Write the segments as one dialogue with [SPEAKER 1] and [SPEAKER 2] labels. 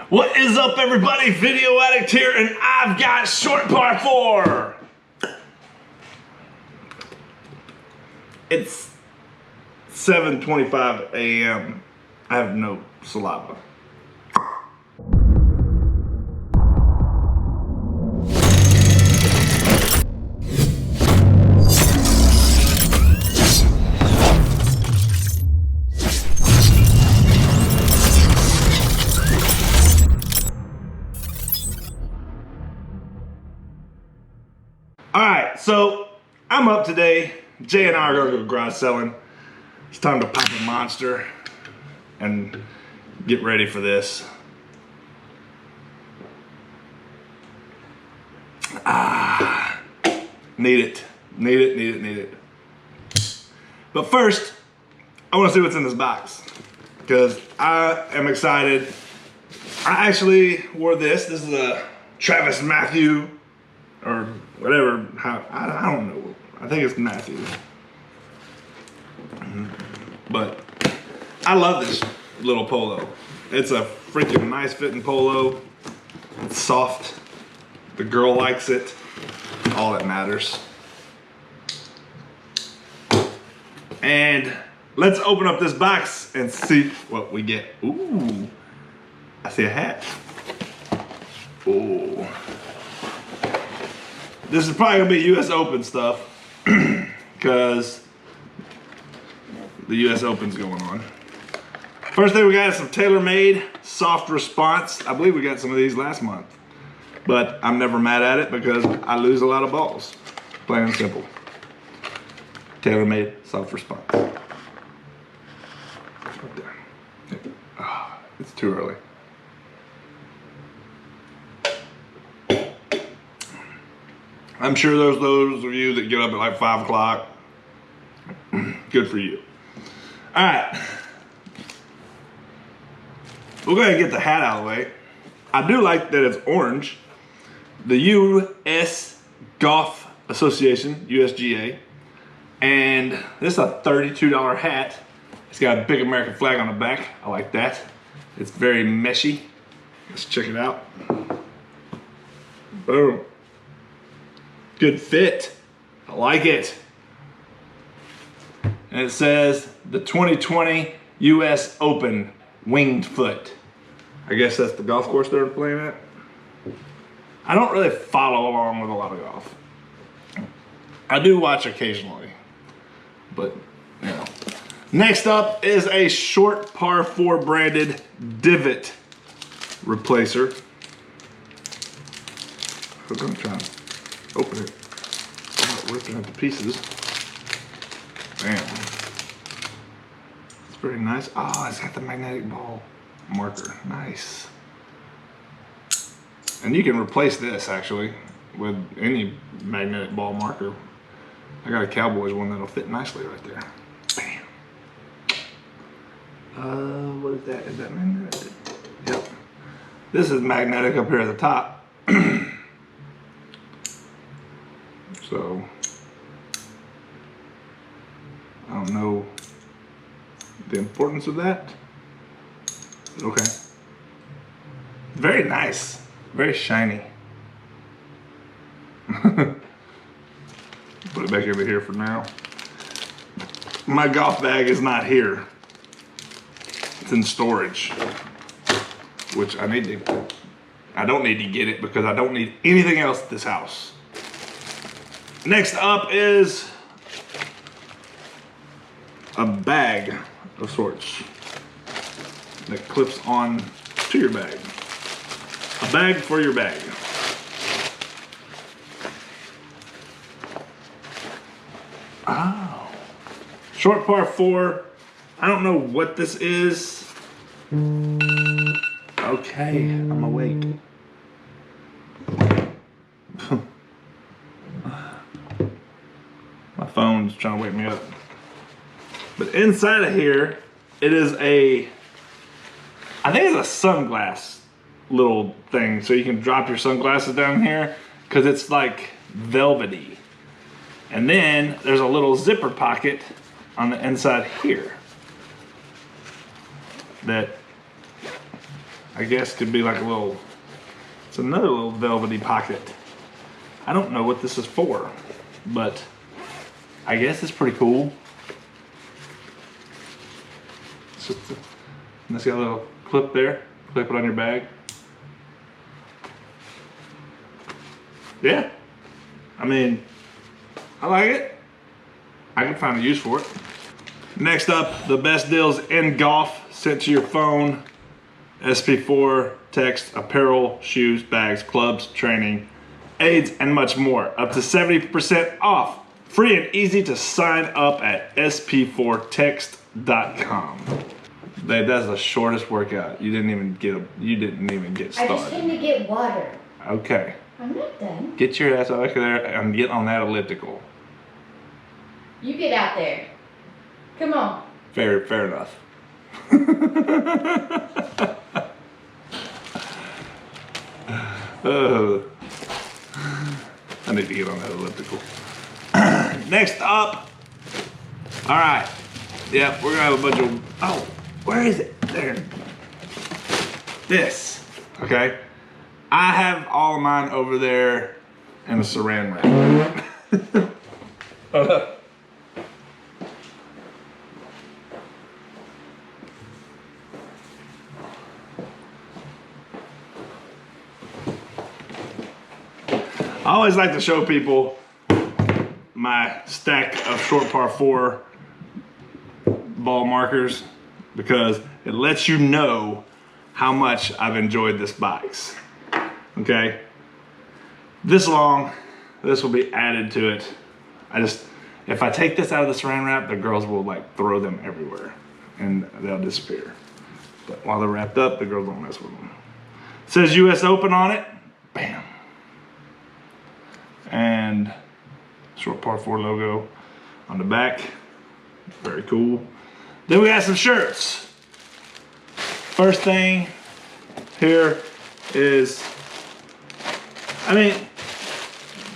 [SPEAKER 1] What is up, everybody? Video Addict here, and I've got short par 4. It's 7:25 a.m. I have no saliva. Alright, so I'm up today. Jay and I are going to go garage selling. It's time to pop a monster and get ready for this. Need it. But first, I want to see what's in this box because I am excited. I actually wore this. This is a Travis Matthew or whatever. I don't know. I think it's Matthew. But I love this little polo. It's a freaking nice fitting polo. It's soft. The girl likes it. All that matters. And let's open up this box and see what we get. Ooh, I see a hat. Ooh. This is probably gonna be US Open stuff because the US Open's going on. First thing we got is some TaylorMade soft response. I believe we got some of these last month, but I'm never mad at it because I lose a lot of balls. Plain and simple. TaylorMade soft response. Right there. Oh, it's too early. I'm sure there's those of you that get up at like 5 o'clock. Good for you. All right. We're going to get the hat out of the way. I do like that it's orange. The U.S. Golf Association, USGA. And this is a $32 hat. It's got a big American flag on the back. I like that. It's very meshy. Let's check it out. Boom. Good fit. I like it. And it says the 2020 US Open Winged Foot. I guess that's the golf course they're playing at. I don't really follow along with a lot of golf. I do watch occasionally, but you know. Next up is a short par 4 branded Divot Replacer. I'm gonna try and open it. I'm not ripping it to pieces. Bam. It's pretty nice. Oh, it's got the magnetic ball marker. Nice. And you can replace this actually with any magnetic ball marker. I got a Cowboys one that'll fit nicely right there. Bam. What is that? Is that magnetic? Yep. This is magnetic up here at the top. So, I don't know the importance of that. Okay. Very nice. Very shiny. Put it back over here for now. My golf bag is not here. It's in storage, which I don't need to get it because I don't need anything else at this house. Next up is a bag of sorts that clips on to your bag. A bag for your bag. Oh. Short par 4. I don't know what this is. Okay, I'm awake. My phone's trying to wake me up. But inside of here, it is I think it's a sunglass little thing. So you can drop your sunglasses down here because it's like velvety. And then there's a little zipper pocket on the inside here that I guess could be like a little, it's another little velvety pocket. I don't know what this is for, but I guess it's pretty cool. It's just, and it's got a little clip there, clip it on your bag. Yeah, I mean, I like it. I can find a use for it. Next up, the best deals in golf sent to your phone. SP4, text, apparel, shoes, bags, clubs, training, aids, and much more. Up to 70% off. Free and easy to sign up at sp4text.com. Babe, that's the shortest workout. You didn't even get started.
[SPEAKER 2] I just came to get water.
[SPEAKER 1] Okay.
[SPEAKER 2] I'm not done.
[SPEAKER 1] Get your ass over there and get on that elliptical.
[SPEAKER 2] You get out there. Come on.
[SPEAKER 1] Fair enough. I need to get on that elliptical. Next up. All right. Yeah, we're gonna have a bunch of, oh, where is it? There. This, okay? I have all of mine over there in a saran wrap. I always like to show people my stack of short par 4 ball markers because it lets you know how much I've enjoyed this bikes. Okay, this long, this will be added to it. If I take this out of the saran wrap, the girls will like throw them everywhere and they'll disappear. But while they're wrapped up, the girls don't mess with them. It says US Open on it, bam. And short par 4 logo on the back, very cool. Then we got some shirts. First thing here is, I mean,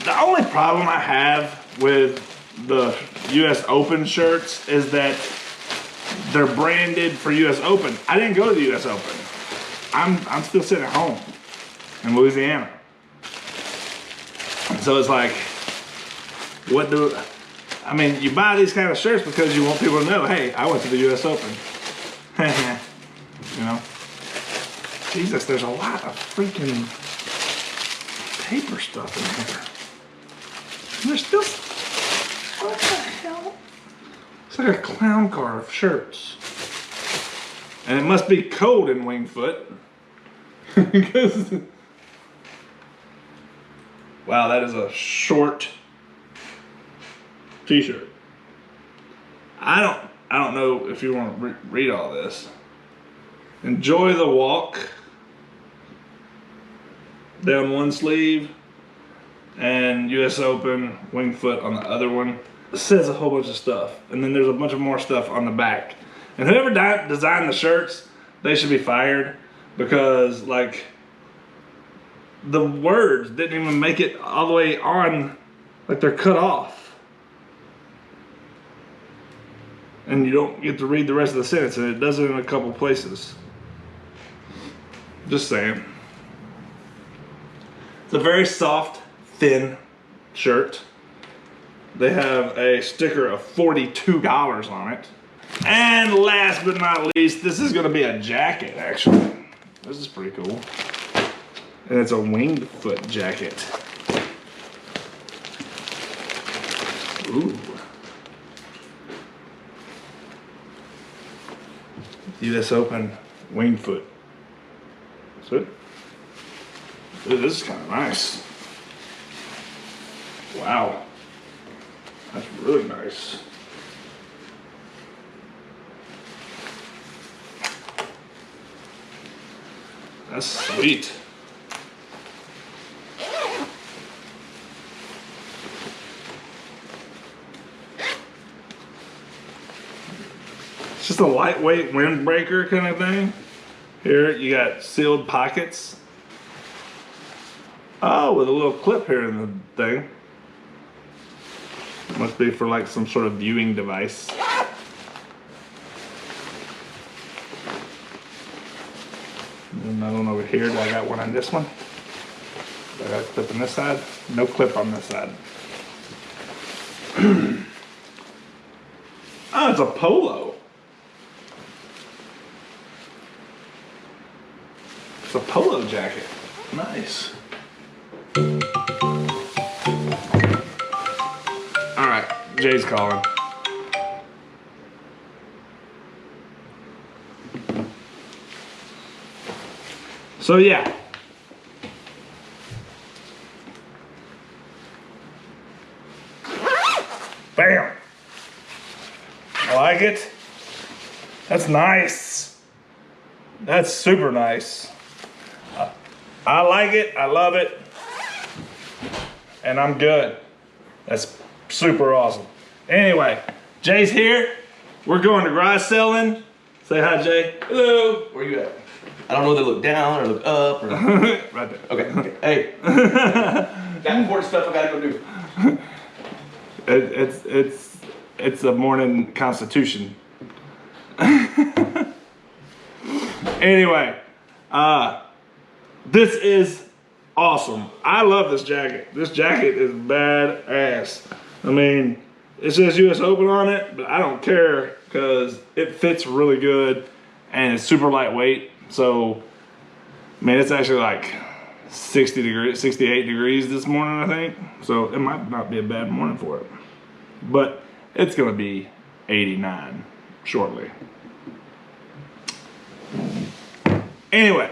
[SPEAKER 1] the only problem I have with the US Open shirts is that they're branded for US Open. I didn't go to the US Open. I'm still sitting at home in Louisiana. So it's like, I mean, you buy these kind of shirts because you want people to know, hey, I went to the US Open. You know? Jesus, there's a lot of freaking paper stuff in here. And there's still, what the hell? It's like a clown car of shirts. And it must be cold in Wingfoot. Because, wow, that is a short t-shirt. I don't know if you want to read all this. Enjoy the walk. Down one sleeve. And US Open Wingfoot on the other one. It says a whole bunch of stuff. And then there's a bunch of more stuff on the back. And whoever designed the shirts, they should be fired. Because, like, the words didn't even make it all the way on. Like, they're cut off. And you don't get to read the rest of the sentence. And it does it in a couple places. Just saying. It's a very soft, thin shirt. They have a sticker of $42 on it. And last but not least, this is going to be a jacket, actually. This is pretty cool. And it's a Wingfoot jacket. Ooh. US Open Wingfoot. That's it. Ooh, this is kind of nice. Wow. That's really nice. That's sweet. It's just a lightweight windbreaker kind of thing. Here you got sealed pockets. Oh, with a little clip here in the thing. Must be for like some sort of viewing device. Another one over here. I got one on this one. I got a clip on this side. No clip on this side. Oh, it's a polo. It's a polo jacket. Nice. All right, Jay's calling. So yeah. Bam. I like it. That's nice. That's super nice. I like it. I love it. And I'm good. That's super awesome. Anyway, Jay's here. We're going to garage selling. Say hi, Jay.
[SPEAKER 3] Hello. Where you at? I don't know whether to look down or look up or...
[SPEAKER 1] Right there.
[SPEAKER 3] Okay. Hey. Got important stuff I gotta go do.
[SPEAKER 1] It's a morning constitution. Anyway, this is awesome. I love this jacket. This jacket is badass. I mean, it says US Open on it, but I don't care because it fits really good and it's super lightweight. So, I mean, it's actually like 60 degrees, 68 degrees this morning, I think. So it might not be a bad morning for it. But it's gonna be 89 shortly. Anyway,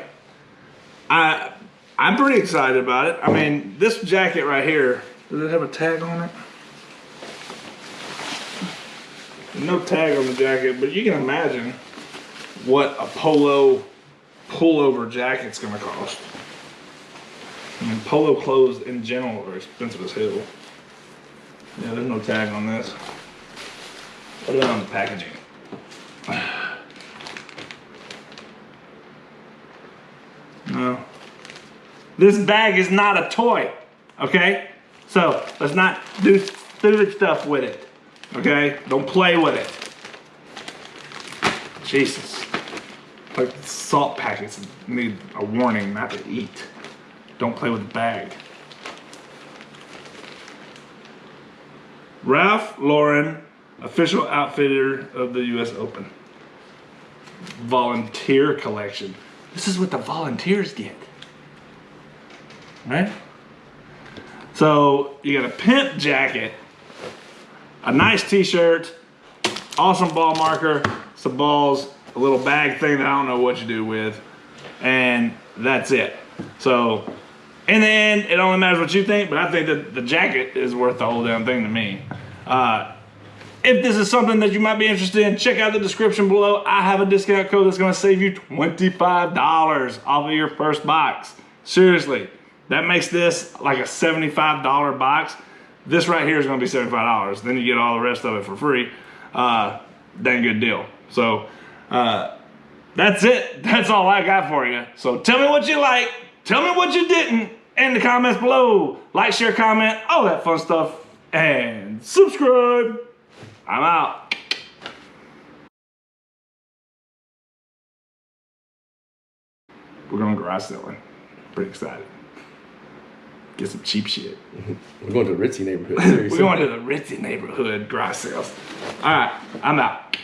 [SPEAKER 1] I'm pretty excited about it. I mean, this jacket right here, does it have a tag on it? No tag on the jacket, but you can imagine what a polo pullover jacket's gonna cost. I mean, polo clothes in general are expensive as hell. Yeah, there's no tag on this. What about on the packaging? No. This bag is not a toy, okay? So let's not do stupid stuff with it, okay? Don't play with it. Jesus. Like salt packets need a warning not to eat. Don't play with the bag. Ralph Lauren, official outfitter of the US Open. Volunteer collection. This is what the volunteers get. Right? So you got a pimp jacket, a nice t-shirt, awesome ball marker, some balls, a little bag thing that I don't know what you do with, and that's it. So in the end, it only matters what you think, but I think that the jacket is worth the whole damn thing to me. If this is something that you might be interested in, check out the description below. I have a discount code that's gonna save you $25 off of your first box. Seriously, that makes this like a $75 box. This right here is gonna be $75. Then you get all the rest of it for free. Dang good deal. So that's it. That's all I got for you. So tell me what you like. Tell me what you didn't in the comments below. Like, share, comment, all that fun stuff. And subscribe. I'm out. We're going garage selling. Pretty excited. Get some cheap shit.
[SPEAKER 3] We're going to the ritzy neighborhood.
[SPEAKER 1] We're going to the ritzy neighborhood garage sales. All right, I'm out.